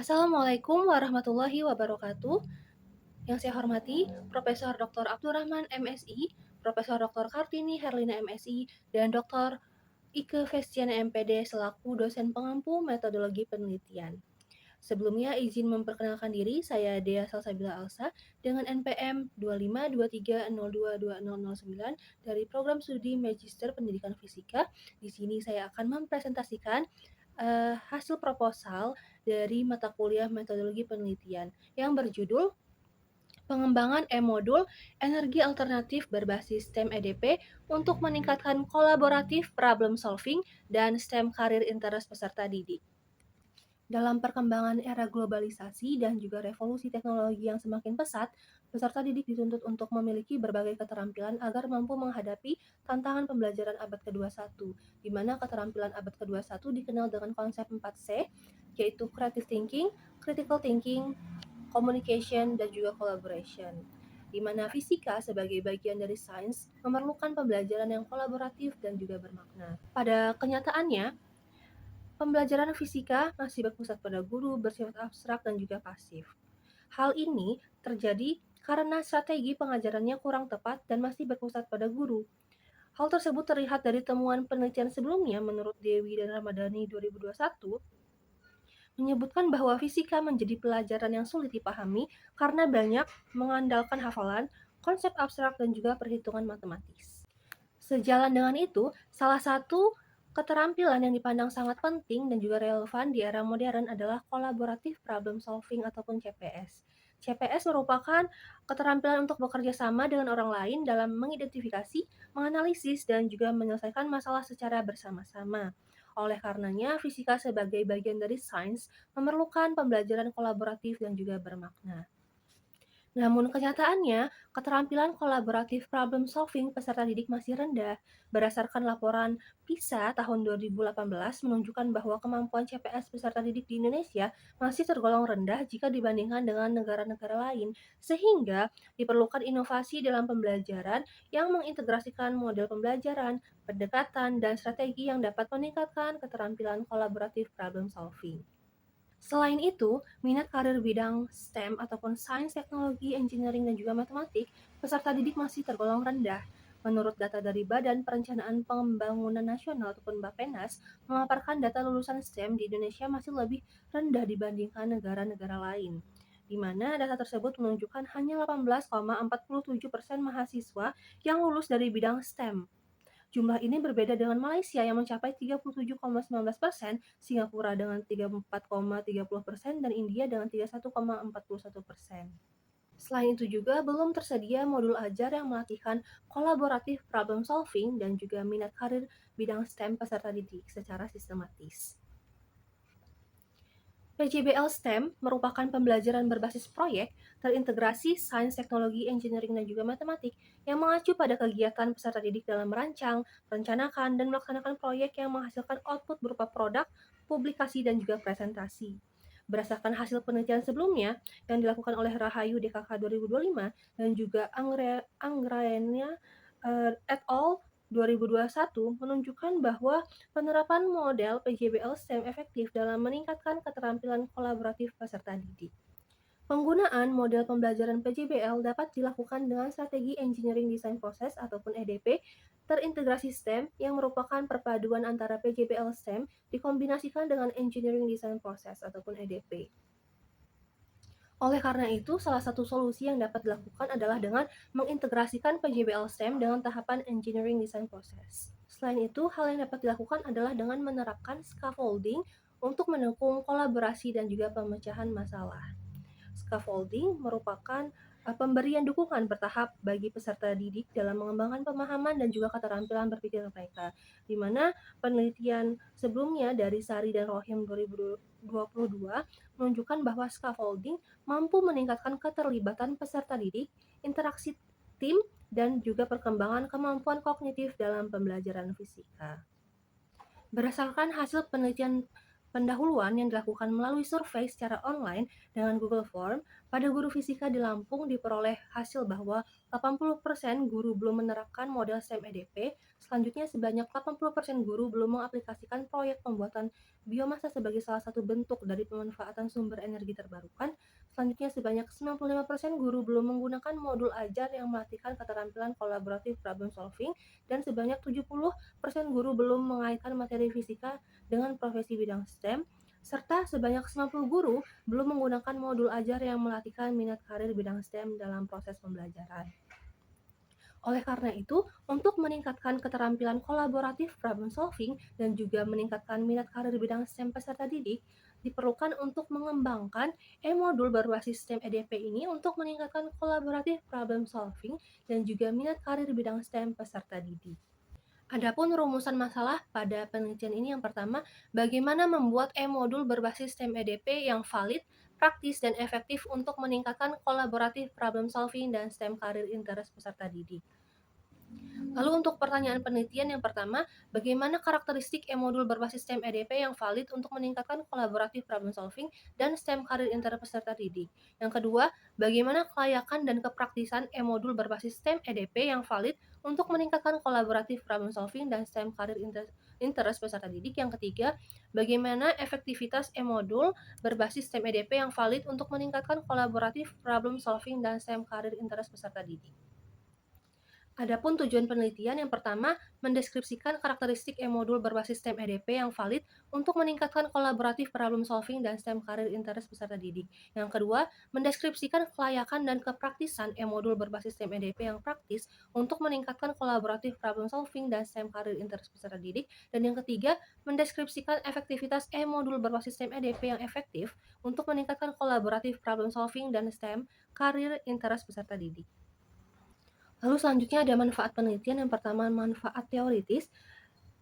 Assalamualaikum warahmatullahi wabarakatuh. Yang saya hormati Profesor Dr. Abdurrahman MSI, Profesor Dr. Kartini Herlina MSI, dan Dr. Ike Festiana MPD selaku dosen pengampu metodologi penelitian. Sebelumnya izin memperkenalkan diri, saya Dea Salsabila Alsa dengan NPM 2523022009 dari Program Studi Magister Pendidikan Fisika. Di sini saya akan mempresentasikan hasil proposal dari mata kuliah metodologi penelitian yang berjudul Pengembangan e-modul energi alternatif berbasis STEM EDP untuk meningkatkan kolaboratif problem solving dan STEM karir interest peserta didik. Dalam perkembangan era globalisasi dan juga revolusi teknologi yang semakin pesat, peserta didik dituntut untuk memiliki berbagai keterampilan agar mampu menghadapi tantangan pembelajaran abad ke-21, di mana keterampilan abad ke-21 dikenal dengan konsep 4C, yaitu creative thinking, critical thinking, communication, dan juga collaboration. Di mana fisika sebagai bagian dari sains memerlukan pembelajaran yang kolaboratif dan juga bermakna. Pada kenyataannya, pembelajaran fisika masih berpusat pada guru, bersifat abstrak dan juga pasif. Hal ini terjadi karena strategi pengajarannya kurang tepat dan masih berpusat pada guru. Hal tersebut terlihat dari temuan penelitian sebelumnya menurut Dewi dan Ramadhani 2021 menyebutkan bahwa fisika menjadi pelajaran yang sulit dipahami karena banyak mengandalkan hafalan, konsep abstrak dan juga perhitungan matematis. Sejalan dengan itu, salah satu keterampilan yang dipandang sangat penting dan juga relevan di era modern adalah collaborative problem solving ataupun CPS. CPS merupakan keterampilan untuk bekerja sama dengan orang lain dalam mengidentifikasi, menganalisis, dan juga menyelesaikan masalah secara bersama-sama. Oleh karenanya, fisika sebagai bagian dari sains memerlukan pembelajaran kolaboratif dan juga bermakna. Namun kenyataannya, keterampilan kolaboratif problem solving peserta didik masih rendah. Berdasarkan laporan PISA tahun 2018 menunjukkan bahwa kemampuan CPS peserta didik di Indonesia masih tergolong rendah jika dibandingkan dengan negara-negara lain, sehingga diperlukan inovasi dalam pembelajaran yang mengintegrasikan model pembelajaran, pendekatan, dan strategi yang dapat meningkatkan keterampilan kolaboratif problem solving. Selain itu, minat karir bidang STEM ataupun sains, teknologi, engineering, dan juga matematik peserta didik masih tergolong rendah. Menurut data dari Badan Perencanaan Pembangunan Nasional ataupun Bappenas, memaparkan data lulusan STEM di Indonesia masih lebih rendah dibandingkan negara-negara lain, di mana data tersebut menunjukkan hanya 18,47% mahasiswa yang lulus dari bidang STEM. Jumlah ini berbeda dengan Malaysia yang mencapai 37,19%, Singapura dengan 34,30%, dan India dengan 31,41%. Selain itu juga belum tersedia modul ajar yang melatihkan kolaboratif problem solving dan juga minat karir bidang STEM peserta didik secara sistematis. PJBL STEM merupakan pembelajaran berbasis proyek, terintegrasi sains, teknologi, engineering, dan juga matematik yang mengacu pada kegiatan peserta didik dalam merancang, merencanakan, dan melaksanakan proyek yang menghasilkan output berupa produk, publikasi, dan juga presentasi. Berdasarkan hasil penelitian sebelumnya yang dilakukan oleh Rahayu DKK 2025 dan juga Anggraenia et al. 2021 menunjukkan bahwa penerapan model PJBL STEM efektif dalam meningkatkan keterampilan kolaboratif peserta didik. Penggunaan model pembelajaran PJBL dapat dilakukan dengan strategi Engineering Design Process ataupun EDP terintegrasi STEM yang merupakan perpaduan antara PJBL STEM dikombinasikan dengan Engineering Design Process ataupun EDP. Oleh karena itu, salah satu solusi yang dapat dilakukan adalah dengan mengintegrasikan PJBL STEM dengan tahapan Engineering Design Process. Selain itu, hal yang dapat dilakukan adalah dengan menerapkan scaffolding untuk mendukung kolaborasi dan juga pemecahan masalah. Scaffolding merupakan pemberian dukungan bertahap bagi peserta didik dalam mengembangkan pemahaman dan juga keterampilan berpikir mereka, di mana penelitian sebelumnya dari Sari dan Rohim 2022 menunjukkan bahwa scaffolding mampu meningkatkan keterlibatan peserta didik, interaksi tim, dan juga perkembangan kemampuan kognitif dalam pembelajaran fisika. Berdasarkan hasil penelitian Pendahuluan yang dilakukan melalui survei secara online dengan Google Form pada guru fisika di Lampung diperoleh hasil bahwa 80% guru belum menerapkan model STEM EDP. Selanjutnya, sebanyak 80% guru belum mengaplikasikan proyek pembuatan biomasa sebagai salah satu bentuk dari pemanfaatan sumber energi terbarukan. Selanjutnya, sebanyak 95% guru belum menggunakan modul ajar yang melatihkan keterampilan kolaboratif problem solving, dan sebanyak 70% guru belum mengaitkan materi fisika dengan profesi bidang STEM, serta sebanyak 90 guru belum menggunakan modul ajar yang melatihkan minat karir bidang STEM dalam proses pembelajaran. Oleh karena itu, untuk meningkatkan keterampilan kolaboratif problem solving dan juga meningkatkan minat karir bidang STEM peserta didik, diperlukan untuk mengembangkan e-modul berbasis STEM EDP ini untuk meningkatkan kolaboratif problem solving dan juga minat karir bidang STEM peserta didik. Adapun rumusan masalah pada penelitian ini yang pertama, bagaimana membuat e-modul berbasis STEM EDP yang valid, praktis, dan efektif untuk meningkatkan kolaboratif problem solving dan STEM career interest peserta didik. Lalu untuk pertanyaan penelitian yang pertama, bagaimana karakteristik e-modul berbasis STEM EDP yang valid untuk meningkatkan kolaboratif problem solving dan STEM career interest peserta didik? Yang kedua, bagaimana kelayakan dan kepraktisan e-modul berbasis STEM EDP yang valid untuk meningkatkan kolaboratif problem solving dan STEM career interest peserta didik? Yang ketiga, bagaimana efektivitas e-modul berbasis STEM EDP yang valid untuk meningkatkan kolaboratif problem solving dan STEM career interest peserta didik? Adapun tujuan penelitian yang pertama, mendeskripsikan karakteristik e-modul berbasis STEM EDP yang valid untuk meningkatkan kolaboratif problem solving dan STEM career interest peserta didik. Yang kedua, mendeskripsikan kelayakan dan kepraktisan e-modul berbasis STEM EDP yang praktis untuk meningkatkan kolaboratif problem solving dan STEM career interest peserta didik. Dan yang ketiga, mendeskripsikan efektivitas e-modul berbasis STEM EDP yang efektif untuk meningkatkan kolaboratif problem solving dan STEM career interest peserta didik. Lalu selanjutnya ada manfaat penelitian. Yang pertama, manfaat teoritis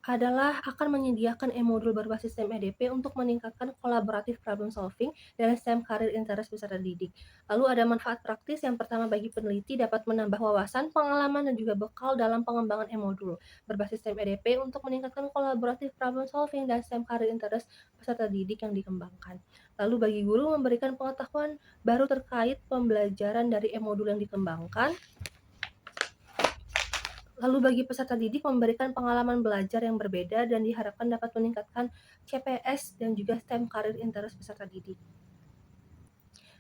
adalah akan menyediakan e-modul berbasis STEM EDP untuk meningkatkan kolaboratif problem solving dan STEM career interest peserta didik. Lalu ada manfaat praktis. Yang pertama, bagi peneliti dapat menambah wawasan, pengalaman, dan juga bekal dalam pengembangan e-modul berbasis STEM EDP untuk meningkatkan kolaboratif problem solving dan STEM career interest peserta didik yang dikembangkan. Lalu bagi guru memberikan pengetahuan baru terkait pembelajaran dari e-modul yang dikembangkan. Lalu bagi peserta didik memberikan pengalaman belajar yang berbeda dan diharapkan dapat meningkatkan CPS dan juga STEM career interest peserta didik.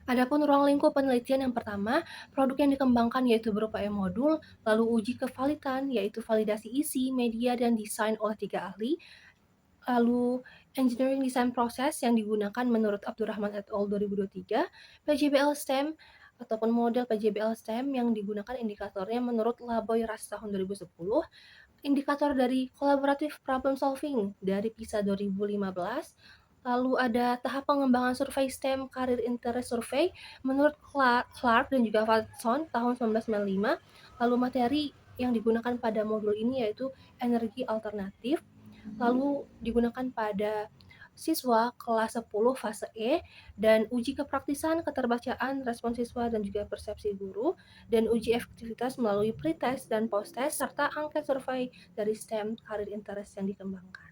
Adapun ruang lingkup penelitian yang pertama, produk yang dikembangkan yaitu berupa e-modul, lalu uji kevalidan yaitu validasi isi, media, dan desain oleh 3 ahli, lalu engineering design process yang digunakan menurut Abdurrahman et al. 2023, PJBL STEM ataupun model PJBL STEM yang digunakan indikatornya menurut Laboy Ras tahun 2010, indikator dari collaborative problem solving dari PISA 2015, lalu ada tahap pengembangan survei STEM Career Interest Survey menurut Clark dan juga Watson tahun 1995, lalu materi yang digunakan pada modul ini yaitu energi alternatif, lalu digunakan pada siswa kelas 10 fase E, dan uji kepraktisan, keterbacaan, respon siswa, dan juga persepsi guru, dan uji efektivitas melalui pretest dan post-test, serta angket survei dari STEM Career Interest yang dikembangkan.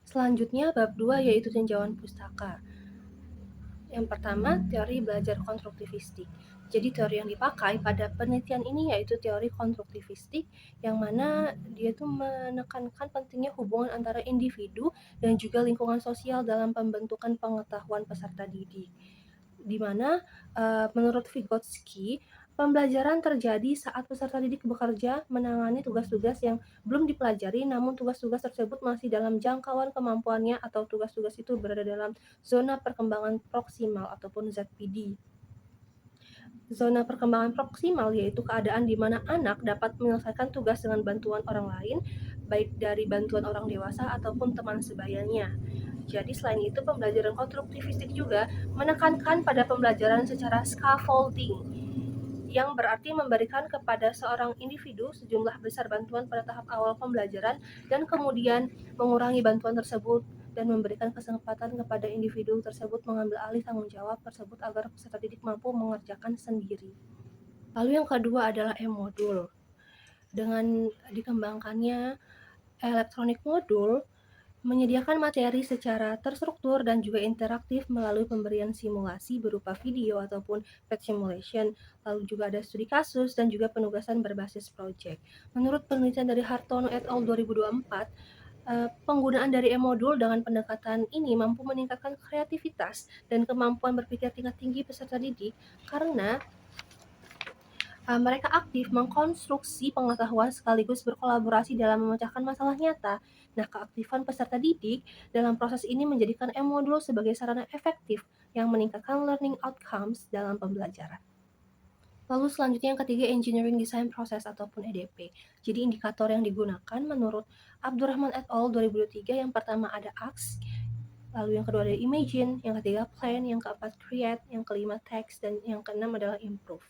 Selanjutnya, bab 2 yaitu tinjauan pustaka. Yang pertama, teori belajar konstruktivistik. Jadi teori yang dipakai pada penelitian ini yaitu teori konstruktivistik, yang mana dia itu menekankan pentingnya hubungan antara individu dan juga lingkungan sosial dalam pembentukan pengetahuan peserta didik. Di mana menurut Vygotsky, pembelajaran terjadi saat peserta didik bekerja menangani tugas-tugas yang belum dipelajari, namun tugas-tugas tersebut masih dalam jangkauan kemampuannya atau tugas-tugas itu berada dalam zona perkembangan proksimal ataupun ZPD. Zona perkembangan proksimal yaitu keadaan di mana anak dapat menyelesaikan tugas dengan bantuan orang lain, baik dari bantuan orang dewasa ataupun teman sebayanya. Jadi selain itu, pembelajaran konstruktivistik juga menekankan pada pembelajaran secara scaffolding, yang berarti memberikan kepada seorang individu sejumlah besar bantuan pada tahap awal pembelajaran dan kemudian mengurangi bantuan tersebut dan memberikan kesempatan kepada individu tersebut mengambil alih tanggung jawab tersebut agar peserta didik mampu mengerjakan sendiri. Lalu yang kedua adalah e-modul. Dengan dikembangkannya electronic module, Menyediakan materi secara terstruktur dan juga interaktif melalui pemberian simulasi berupa video ataupun pet simulation, lalu juga ada studi kasus dan juga penugasan berbasis project. Menurut penelitian dari Hartono et al. 2024, penggunaan dari e-modul dengan pendekatan ini mampu meningkatkan kreativitas dan kemampuan berpikir tingkat tinggi peserta didik karena mereka aktif mengkonstruksi pengetahuan sekaligus berkolaborasi dalam memecahkan masalah nyata. Nah, keaktifan peserta didik dalam proses ini menjadikan e-modul sebagai sarana efektif yang meningkatkan learning outcomes dalam pembelajaran. Lalu selanjutnya yang ketiga Engineering Design Process ataupun EDP. Jadi indikator yang digunakan menurut Abdurrahman et al. 2023 yang pertama ada AX, lalu yang kedua ada Imagine, yang ketiga Plan, yang keempat Create, yang kelima Text, dan yang keenam adalah Improve.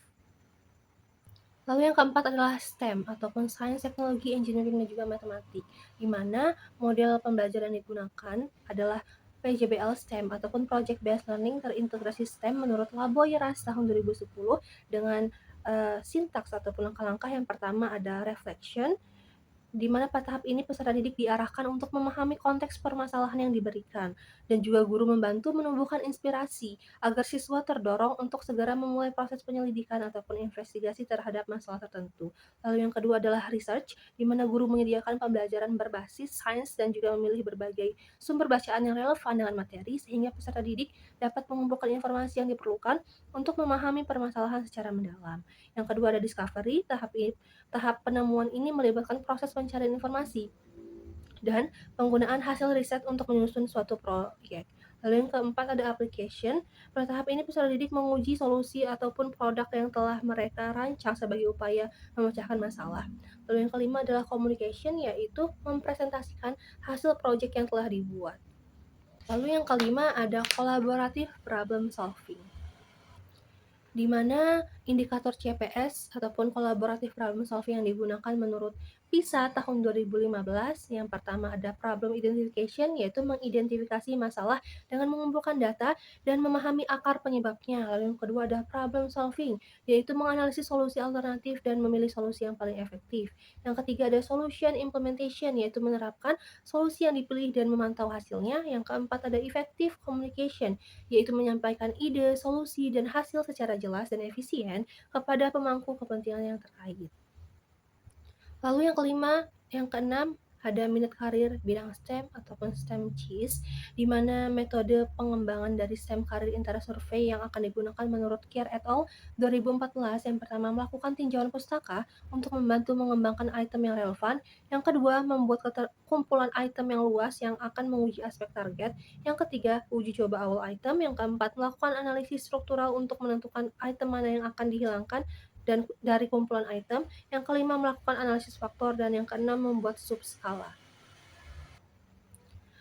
Lalu yang keempat adalah STEM ataupun Science, Technology, Engineering, dan juga Matematik, di mana model pembelajaran yang digunakan adalah PJBL STEM ataupun Project Based Learning terintegrasi STEM menurut Laboyeras tahun 2010 dengan sintaks ataupun langkah-langkah yang pertama ada reflection, di mana pada tahap ini peserta didik diarahkan untuk memahami konteks permasalahan yang diberikan, dan juga guru membantu menumbuhkan inspirasi agar siswa terdorong untuk segera memulai proses penyelidikan ataupun investigasi terhadap masalah tertentu. Lalu yang kedua adalah research, di mana guru menyediakan pembelajaran berbasis sains dan juga memilih berbagai sumber bacaan yang relevan dengan materi sehingga peserta didik dapat mengumpulkan informasi yang diperlukan untuk memahami permasalahan secara mendalam. Yang kedua ada discovery, tahap penemuan ini melibatkan proses pencarian informasi dan penggunaan hasil riset untuk menyusun suatu proyek. Lalu yang keempat ada application. Pada tahap ini peserta didik menguji solusi ataupun produk yang telah mereka rancang sebagai upaya memecahkan masalah. Lalu yang kelima adalah communication, yaitu mempresentasikan hasil proyek yang telah dibuat. Lalu yang kelima ada collaborative problem solving, di mana indikator CPS ataupun collaborative problem solving yang digunakan menurut PISA tahun 2015. Yang pertama ada problem identification, yaitu mengidentifikasi masalah dengan mengumpulkan data dan memahami akar penyebabnya. Lalu yang kedua ada problem solving, yaitu menganalisis solusi alternatif dan memilih solusi yang paling efektif. Yang ketiga ada solution implementation, yaitu menerapkan solusi yang dipilih dan memantau hasilnya. Yang keempat ada effective communication, yaitu menyampaikan ide, solusi, dan hasil secara jelas dan efisien kepada pemangku kepentingan yang terkait. Lalu yang kelima, yang keenam, ada minat karir bidang STEM ataupun STEM CHIS, di mana metode pengembangan dari STEM karir intera survei yang akan digunakan menurut Kier et al. 2014. Yang pertama, melakukan tinjauan pustaka untuk membantu mengembangkan item yang relevan. Yang kedua, membuat kumpulan item yang luas yang akan menguji aspek target. Yang ketiga, uji coba awal item. Yang keempat, melakukan analisis struktural untuk menentukan item mana yang akan dihilangkan dan dari kumpulan item. Yang kelima, melakukan analisis faktor, dan yang keenam, membuat subskala.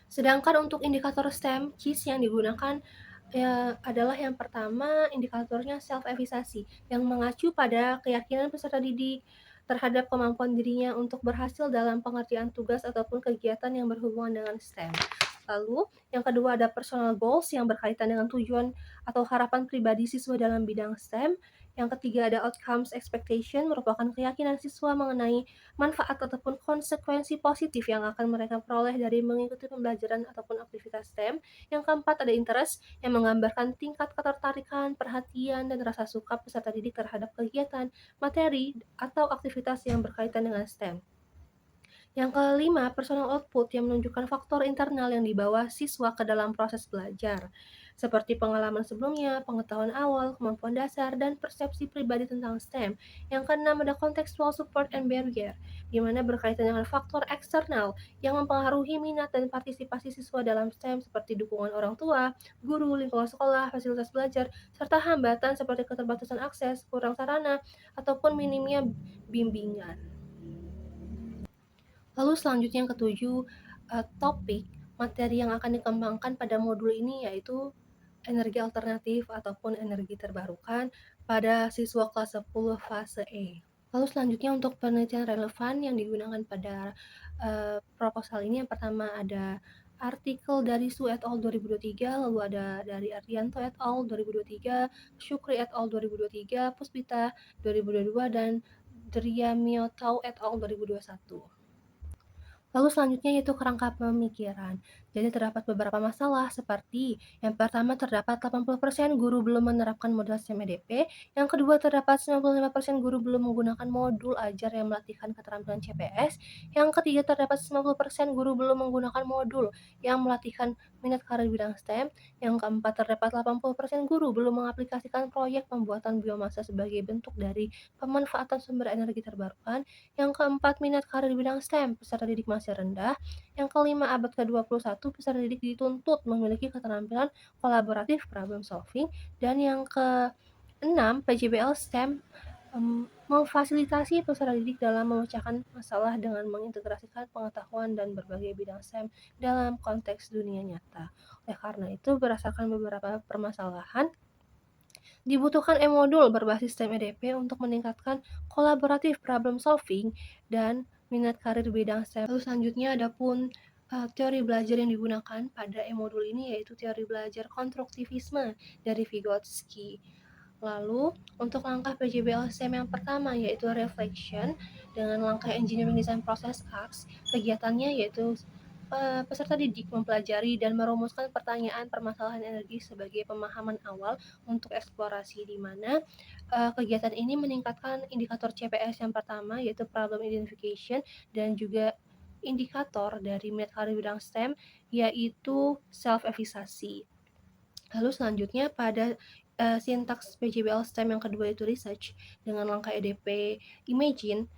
Sedangkan untuk indikator STEM KIS yang digunakan adalah yang pertama indikatornya self-evaluasi yang mengacu pada keyakinan peserta didik terhadap kemampuan dirinya untuk berhasil dalam pengerjaan tugas ataupun kegiatan yang berhubungan dengan STEM. Lalu, yang kedua ada personal goals yang berkaitan dengan tujuan atau harapan pribadi siswa dalam bidang STEM. Yang ketiga ada outcomes expectation, merupakan keyakinan siswa mengenai manfaat ataupun konsekuensi positif yang akan mereka peroleh dari mengikuti pembelajaran ataupun aktivitas STEM. Yang keempat ada interest, yang menggambarkan tingkat ketertarikan, perhatian, dan rasa suka peserta didik terhadap kegiatan, materi, atau aktivitas yang berkaitan dengan STEM. Yang kelima, personal output yang menunjukkan faktor internal yang dibawa siswa ke dalam proses belajar, seperti pengalaman sebelumnya, pengetahuan awal, kemampuan dasar, dan persepsi pribadi tentang STEM. Yang keenam ada contextual support and barrier, di mana berkaitan dengan faktor eksternal yang mempengaruhi minat dan partisipasi siswa dalam STEM seperti dukungan orang tua, guru, lingkungan sekolah, fasilitas belajar, serta hambatan seperti keterbatasan akses, kurang sarana, ataupun minimnya bimbingan. Lalu selanjutnya yang ketujuh, topik materi yang akan dikembangkan pada modul ini yaitu energi alternatif ataupun energi terbarukan pada siswa kelas 10 fase E. Lalu selanjutnya untuk penelitian relevan yang digunakan pada proposal ini, yang pertama ada artikel dari Su et al. 2023, lalu ada dari Arianto et al. 2023, Syukri et al. 2023, Puspita 2022, dan Driamioto et al. 2021. Lalu selanjutnya yaitu kerangka pemikiran. Jadi terdapat beberapa masalah seperti yang pertama terdapat 80% guru belum menerapkan model STEM EDP, yang kedua terdapat 95% guru belum menggunakan modul ajar yang melatihkan keterampilan CPS, yang ketiga terdapat 90% guru belum menggunakan modul yang melatihkan minat karir bidang STEM, yang keempat terdapat 80% guru belum mengaplikasikan proyek pembuatan biomasa sebagai bentuk dari pemanfaatan sumber energi terbarukan, yang keempat, minat karir bidang STEM peserta didik masih rendah. Yang kelima, abad ke-21 peserta didik dituntut memiliki keterampilan kolaboratif problem solving. Dan yang keenam, PJBL STEM memfasilitasi peserta didik dalam memecahkan masalah dengan mengintegrasikan pengetahuan dan berbagai bidang STEM dalam konteks dunia nyata. Oleh karena itu, berdasarkan beberapa permasalahan, dibutuhkan e-modul berbasis STEM EDP untuk meningkatkan kolaboratif problem solving dan minat karir bidang STEM. Lalu selanjutnya adapun teori belajar yang digunakan pada e-modul ini yaitu teori belajar konstruktivisme dari Vygotsky. Lalu untuk langkah PJBL STEM yang pertama yaitu reflection dengan langkah engineering design process ARCS, kegiatannya yaitu peserta didik mempelajari dan merumuskan pertanyaan permasalahan energi sebagai pemahaman awal untuk eksplorasi, di mana kegiatan ini meningkatkan indikator CPS yang pertama yaitu problem identification dan juga indikator dari minat karir bidang STEM yaitu self efficacy. Lalu selanjutnya pada sintaks PJBL STEM yang kedua itu research dengan langkah EDP Imagine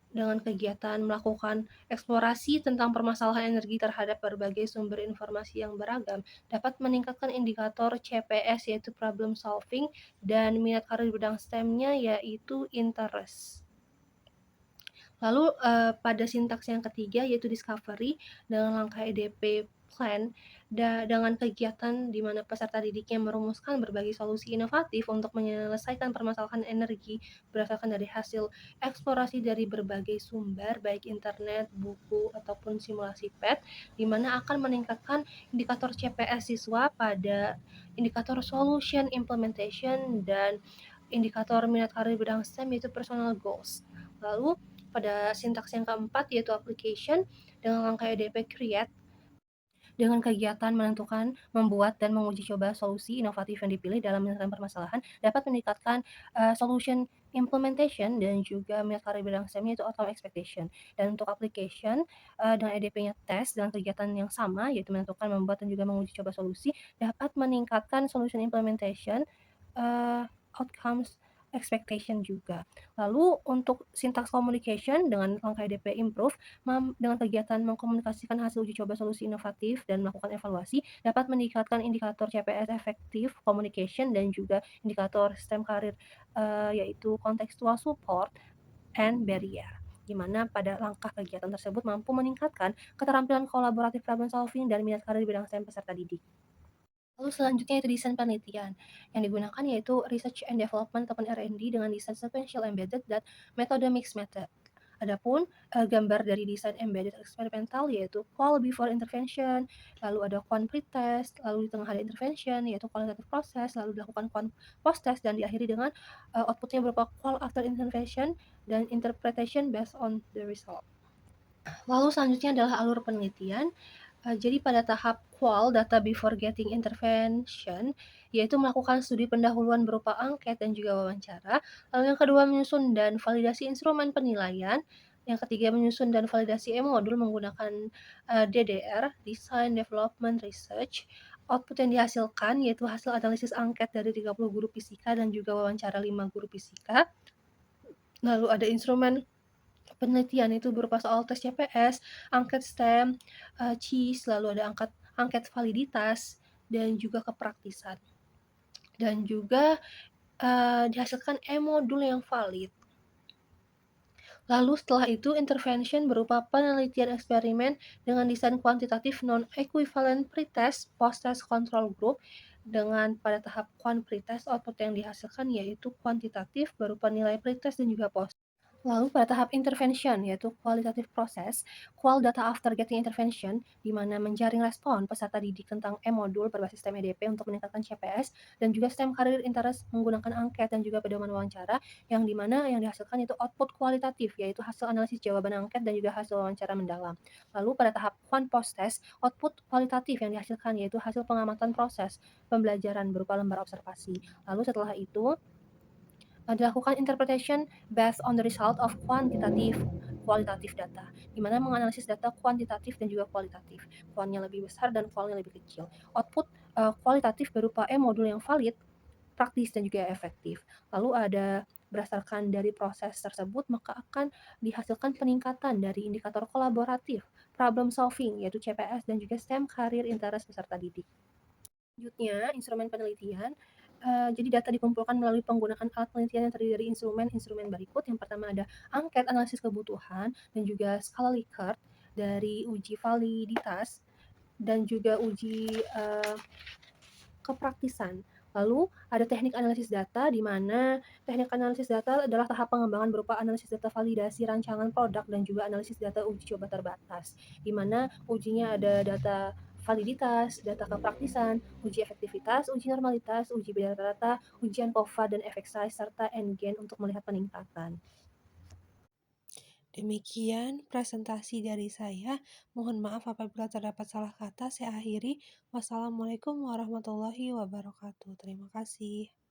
dengan kegiatan melakukan eksplorasi tentang permasalahan energi terhadap berbagai sumber informasi yang beragam dapat meningkatkan indikator CPS yaitu problem solving dan minat karir bidang STEM-nya yaitu interest. Lalu pada sintaks yang ketiga yaitu discovery dengan langkah EDP plan dengan kegiatan di mana peserta didiknya merumuskan berbagai solusi inovatif untuk menyelesaikan permasalahan energi berdasarkan dari hasil eksplorasi dari berbagai sumber baik internet, buku ataupun simulasi PET, di mana akan meningkatkan indikator CPS siswa pada indikator solution implementation dan indikator minat karir bidang STEM yaitu personal goals. Lalu pada sintaks yang keempat yaitu application dengan langkah EDP create dengan kegiatan menentukan, membuat, dan menguji coba solusi inovatif yang dipilih dalam menyelesaikan permasalahan dapat meningkatkan solution implementation dan juga minat karir bidang STEM yaitu outcome expectation. Dan untuk application dengan EDP-nya test dengan kegiatan yang sama yaitu menentukan, membuat, dan juga menguji coba solusi dapat meningkatkan solution implementation outcomes expectation juga. Lalu untuk syntax communication dengan langkah EDP improve dengan kegiatan mengkomunikasikan hasil uji coba solusi inovatif dan melakukan evaluasi dapat meningkatkan indikator CPS efektif communication dan juga indikator STEM karir yaitu contextual support and barrier, di mana pada langkah kegiatan tersebut mampu meningkatkan keterampilan kolaboratif problem solving dan minat karir di bidang STEM peserta didik. Lalu selanjutnya itu desain penelitian. Yang digunakan yaitu Research and Development ataupun R&D dengan desain sequential embedded dan metode mixed method. Adapun gambar dari desain embedded eksperimental yaitu qual before intervention, lalu ada quant pretest, lalu di tengah ada intervention yaitu qualitative process, lalu dilakukan quant post test dan diakhiri dengan outputnya berupa qual after intervention dan interpretation based on the result. Lalu selanjutnya adalah alur penelitian. Jadi pada tahap qual data before getting intervention, yaitu melakukan studi pendahuluan berupa angket dan juga wawancara. Lalu yang kedua menyusun dan validasi instrumen penilaian. Yang ketiga menyusun dan validasi e-modul menggunakan DDR, Design Development Research. Output yang dihasilkan yaitu hasil analisis angket dari 30 guru fisika dan juga wawancara 5 guru fisika. Lalu ada instrumen penelitian itu berupa soal tes CPS, angket STEM, CIS, lalu ada angket validitas, dan juga kepraktisan. Dan juga dihasilkan e-modul yang valid. Lalu setelah itu intervention berupa penelitian eksperimen dengan desain kuantitatif non-equivalent pretest, post-test control group, dengan pada tahap quant pretest output yang dihasilkan yaitu kuantitatif berupa nilai pretest dan juga post. Lalu pada tahap intervention, yaitu qualitative process, qual data after getting intervention, di mana menjaring respon peserta didik tentang e-modul berbasis STEM EDP untuk meningkatkan CPS, dan juga STEM career interest menggunakan angket dan juga pedoman wawancara, yang di mana yang dihasilkan itu output kualitatif, yaitu hasil analisis jawaban angket dan juga hasil wawancara mendalam. Lalu pada tahap quant post test, output kualitatif yang dihasilkan yaitu hasil pengamatan proses pembelajaran berupa lembar observasi. Lalu setelah itu, dilakukan interpretation based on the result of kualitatif data, di mana menganalisis data kuantitatif dan juga kualitatif. Kuantnya lebih besar dan kualnya lebih kecil. Output kualitatif berupa e-modul yang valid, praktis dan juga efektif. Lalu ada berdasarkan dari proses tersebut maka akan dihasilkan peningkatan dari indikator kolaboratif, problem solving yaitu CPS dan juga STEM career interest peserta didik. Selanjutnya, instrumen penelitian. Jadi data dikumpulkan melalui penggunaan alat penelitian yang terdiri dari instrumen-instrumen berikut. Yang pertama ada angket analisis kebutuhan dan juga skala Likert dari uji validitas dan juga uji kepraktisan. Lalu ada teknik analisis data, di mana teknik analisis data adalah tahap pengembangan berupa analisis data validasi rancangan produk dan juga analisis data uji coba terbatas, di mana ujinya ada data validitas, data kepraktisan, uji efektivitas, uji normalitas, uji beda rata, ujian POVA dan efek size, serta endgain untuk melihat peningkatan. Demikian presentasi dari saya. Mohon maaf apabila terdapat salah kata. Saya akhiri. Wassalamualaikum warahmatullahi wabarakatuh. Terima kasih.